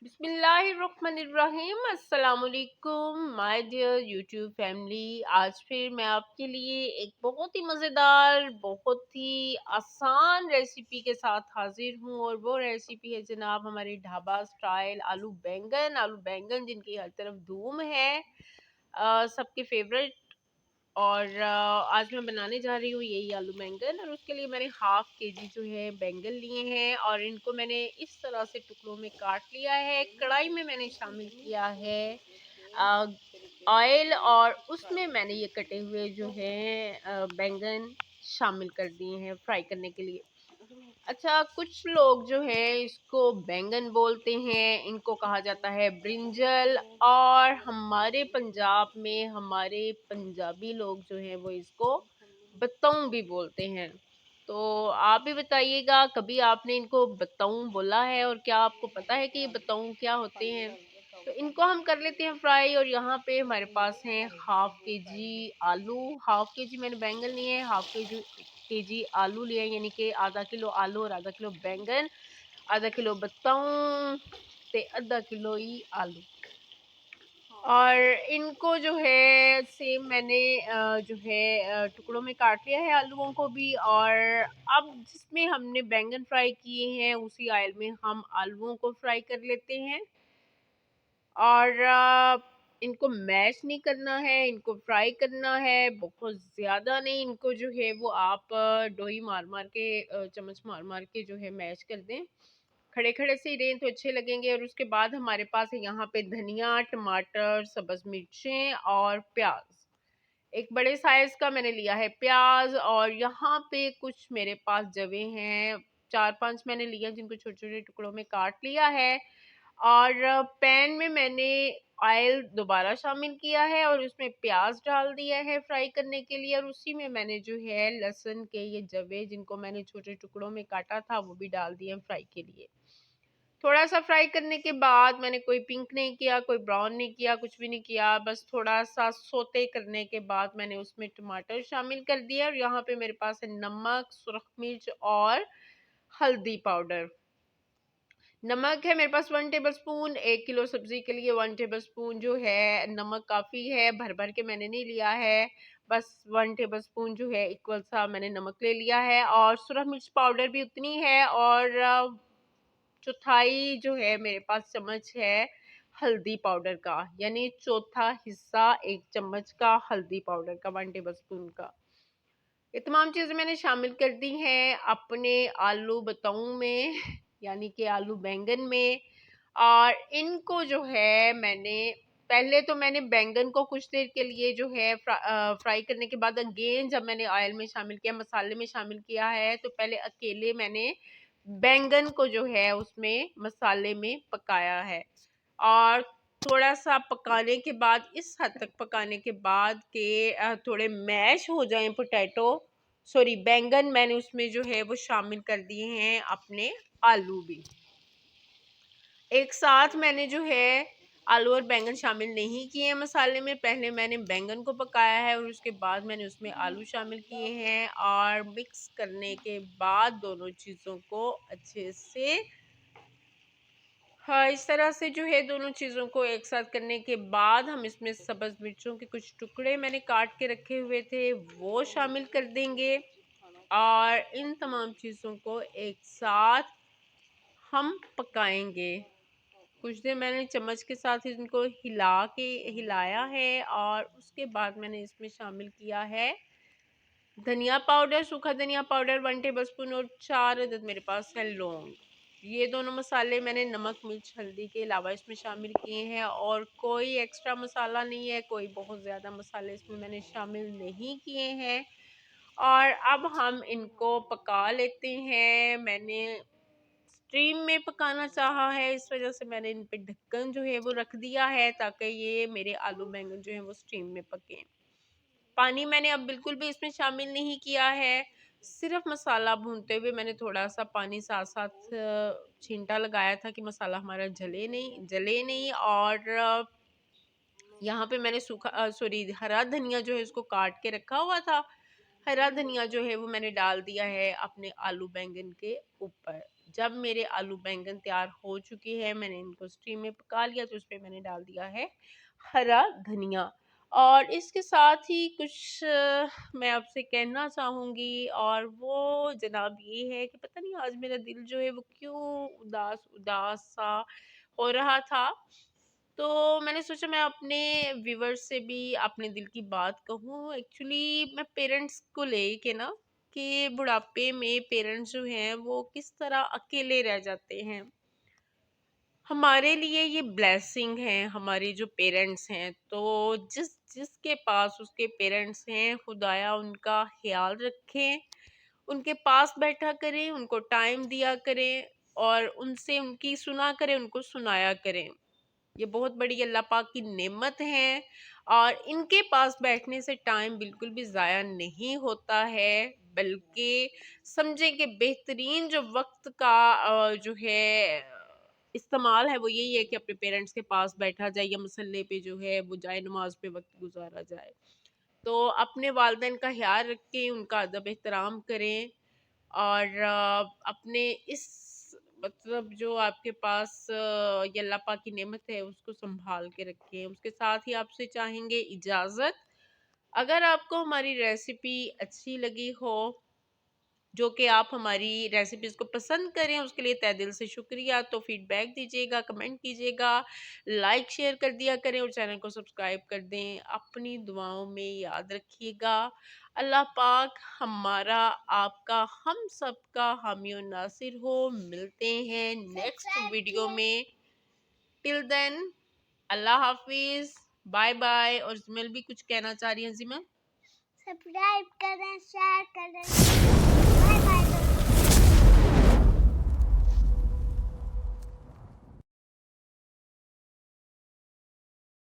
बिस्मिल्लाहिर्रहमानिर्रहीम। अस्सलाम वालेकुम माय डियर यूट्यूब फैमिली। आज फिर मैं आपके लिए एक बहुत ही मज़ेदार, बहुत ही आसान रेसिपी के साथ हाजिर हूँ और वो रेसिपी है जनाब हमारे ढाबा स्टाइल आलू बैंगन। आलू बैंगन जिनकी हर तरफ धूम है, सबके फेवरेट। और आज मैं बनाने जा रही हूँ यही आलू बैंगन, और उसके लिए मैंने हाफ के जी जो है बैंगन लिए हैं और इनको मैंने इस तरह से टुकड़ों में काट लिया है। कढ़ाई में मैंने शामिल किया है ऑयल, और उसमें मैंने ये कटे हुए जो है बैंगन शामिल कर दिए हैं फ्राई करने के लिए। अच्छा, कुछ लोग जो है इसको बैंगन बोलते हैं, इनको कहा जाता है ब्रिंजल, और हमारे पंजाब में हमारे पंजाबी लोग जो हैं वो इसको बतौं भी बोलते हैं। तो आप भी बताइएगा, कभी आपने इनको बतौं बोला है और क्या आपको पता है कि ये बतौं क्या होते हैं? तो इनको हम कर लेते हैं फ्राई। और यहाँ पे हमारे पास हैं हाफ के जी आलू, हाफ के जी मैंने बैंगन लिए हैं, हाफ के जी आलू लिए हैं, यानी कि आधा किलो आलू और आधा किलो बैंगन, आधा किलो बतौं ते आधा किलो ही आलू। और इनको जो है सेम मैंने जो है टुकड़ों में काट लिया है आलूओं को भी। और अब जिसमें हमने बैंगन फ्राई किए हैं उसी ऑयल में हम आलूओं को फ्राई कर लेते हैं। और इनको मैश नहीं करना है, इनको फ्राई करना है, बहुत ज़्यादा नहीं। इनको जो है वो आप डोई मार मार के, चम्मच मार मार के जो है मैश कर दें। खड़े खड़े से ही दें तो अच्छे लगेंगे। और उसके बाद हमारे पास है यहाँ पे धनिया, टमाटर, सब्ज़ मिर्चें और प्याज। एक बड़े साइज का मैंने लिया है प्याज, और यहाँ पे कुछ मेरे पास जवे हैं, 4-5 मैंने लिया जिनको छोटे छोटे टुकड़ों में काट लिया है। और पैन में मैंने ऑयल दोबारा शामिल किया है और उसमें प्याज डाल दिया है फ्राई करने के लिए, और उसी में मैंने जो है लहसुन के ये जवे जिनको मैंने छोटे टुकड़ों में काटा था वो भी डाल दिए फ्राई के लिए। थोड़ा सा फ्राई करने के बाद मैंने कोई पिंक नहीं किया, कोई ब्राउन नहीं किया, कुछ भी नहीं किया, बस थोड़ा सा सोते करने के बाद मैंने उसमें टमाटर शामिल कर दिया। और यहाँ पे मेरे पास है नमक, सुरख मिर्च और हल्दी पाउडर। नमक है मेरे पास 1 टेबलस्पून, 1 किलो सब्जी के लिए 1 टेबलस्पून जो है नमक काफ़ी है, भर भर के मैंने नहीं लिया है, बस 1 टेबलस्पून जो है इक्वल सा मैंने नमक ले लिया है। और सुरख मिर्च पाउडर भी उतनी है। और चौथाई जो है मेरे पास चम्मच है हल्दी पाउडर का, यानी चौथा हिस्सा 1 चम्मच का हल्दी पाउडर का, 1 टेबलस्पून का। ये तमाम चीज़ें मैंने शामिल कर दी हैं अपने आलू बताऊँ में यानी कि आलू बैंगन में। और इनको जो है मैंने बैंगन को कुछ देर के लिए जो है फ्राई करने के बाद अगेन जब मैंने ऑयल में शामिल किया, मसाले में शामिल किया है, तो पहले अकेले मैंने बैंगन को जो है उसमें मसाले में पकाया है। और थोड़ा-सा पकाने के बाद, इस हद तक पकाने के बाद कि थोड़े मैश हो जाएँ बैंगन, मैंने उसमें जो है वो शामिल कर दिए हैं अपने आलू भी। एक साथ मैंने जो है आलू और बैंगन शामिल नहीं किए हैं मसाले में, पहले मैंने बैंगन को पकाया है और उसके बाद मैंने उसमें आलू शामिल किए हैं। और मिक्स करने के बाद दोनों चीज़ों को अच्छे से, हाँ, इस तरह से जो है दोनों चीज़ों को एक साथ करने के बाद हम इसमें सब्ज़ मिर्चों के कुछ टुकड़े मैंने काट के रखे हुए थे वो शामिल कर देंगे। और इन तमाम चीज़ों को एक साथ हम पकाएंगे। कुछ देर मैंने चम्मच के साथ इनको हिलाया है। और उसके बाद मैंने इसमें शामिल किया है धनिया पाउडर, सूखा धनिया पाउडर 1 टेबलस्पून, और 4 अदद मेरे पास है लौंग। ये दोनों मसाले मैंने नमक, मिर्च, हल्दी के अलावा इसमें शामिल किए हैं, और कोई एक्स्ट्रा मसाला नहीं है, कोई बहुत ज़्यादा मसाले इसमें मैंने शामिल नहीं किए हैं। और अब हम इनको पका लेते हैं। मैंने स्टीम में पकाना चाहा है, इस वजह से मैंने इन पे ढक्कन जो है वो रख दिया है ताकि ये मेरे आलू बैंगन जो है वो स्टीम में पकें। पानी मैंने अब बिल्कुल भी इसमें शामिल नहीं किया है, सिर्फ मसाला भूनते हुए मैंने थोड़ा-सा पानी साथ-साथ छींटा लगाया था कि मसाला हमारा जले नहीं। और यहाँ पे मैंने हरा धनिया जो है उसको काट के रखा हुआ था। हरा धनिया जो है वो मैंने डाल दिया है अपने आलू बैंगन के ऊपर। जब मेरे आलू बैंगन तैयार हो चुके हैं, मैंने इनको स्टीम में पका लिया, तो उसपे मैंने डाल दिया है हरा धनिया। और इसके साथ ही कुछ मैं आपसे कहना चाहूँगी, और वो जनाब ये है कि पता नहीं आज मेरा दिल जो है वो क्यों उदास उदास सा हो रहा था। तो मैंने सोचा मैं अपने व्यूअर्स से भी अपने दिल की बात कहूँ। एक्चुअली मैं पेरेंट्स को लेके ना, कि बुढ़ापे में पेरेंट्स जो हैं वो किस तरह अकेले रह जाते हैं। हमारे लिए ये ब्लेसिंग है हमारे जो पेरेंट्स हैं, तो जिस जिसके पास उसके पेरेंट्स हैं, खुदाया उनका ख्याल रखें, उनके पास बैठा करें, उनको टाइम दिया करें, और उनसे उनकी सुना करें, उनको सुनाया करें। ये बहुत बड़ी अल्लाह पाक की नेमत है, और इनके पास बैठने से टाइम बिल्कुल भी ज़ाया नहीं होता है, बल्कि समझें कि बेहतरीन जो वक्त का जो है इस्तेमाल है वो यही है कि अपने पेरेंट्स के पास बैठा जाए, या मसल्ले पे जो है वो जाए नमाज पे वक्त गुजारा जाए। तो अपने वालिदैन का ख्याल रखें, उनका अदब एहतराम करें, और अपने इस मतलब जो आपके पास ये अल्लाह पाक की नेमत है उसको संभाल के रखें। उसके साथ ही आपसे चाहेंगे इजाज़त। अगर आपको हमारी रेसिपी अच्छी लगी हो, जो कि आप हमारी रेसिपीज़ को पसंद करें, उसके लिए तहे दिल से शुक्रिया। तो फीडबैक दीजिएगा, कमेंट कीजिएगा, लाइक शेयर कर दिया करें, और चैनल को सब्सक्राइब कर दें। अपनी दुआओं में याद रखिएगा। अल्लाह पाक हमारा, आपका, हम सबका हामी और नासिर हो। मिलते हैं नेक्स्ट वीडियो में। टिल देन अल्लाह हाफिज़, बाय बाय। और ज़िमल भी कुछ कहना चाह रही हैं। ज़िमल, सब्सक्राइब करें, शेयर करें।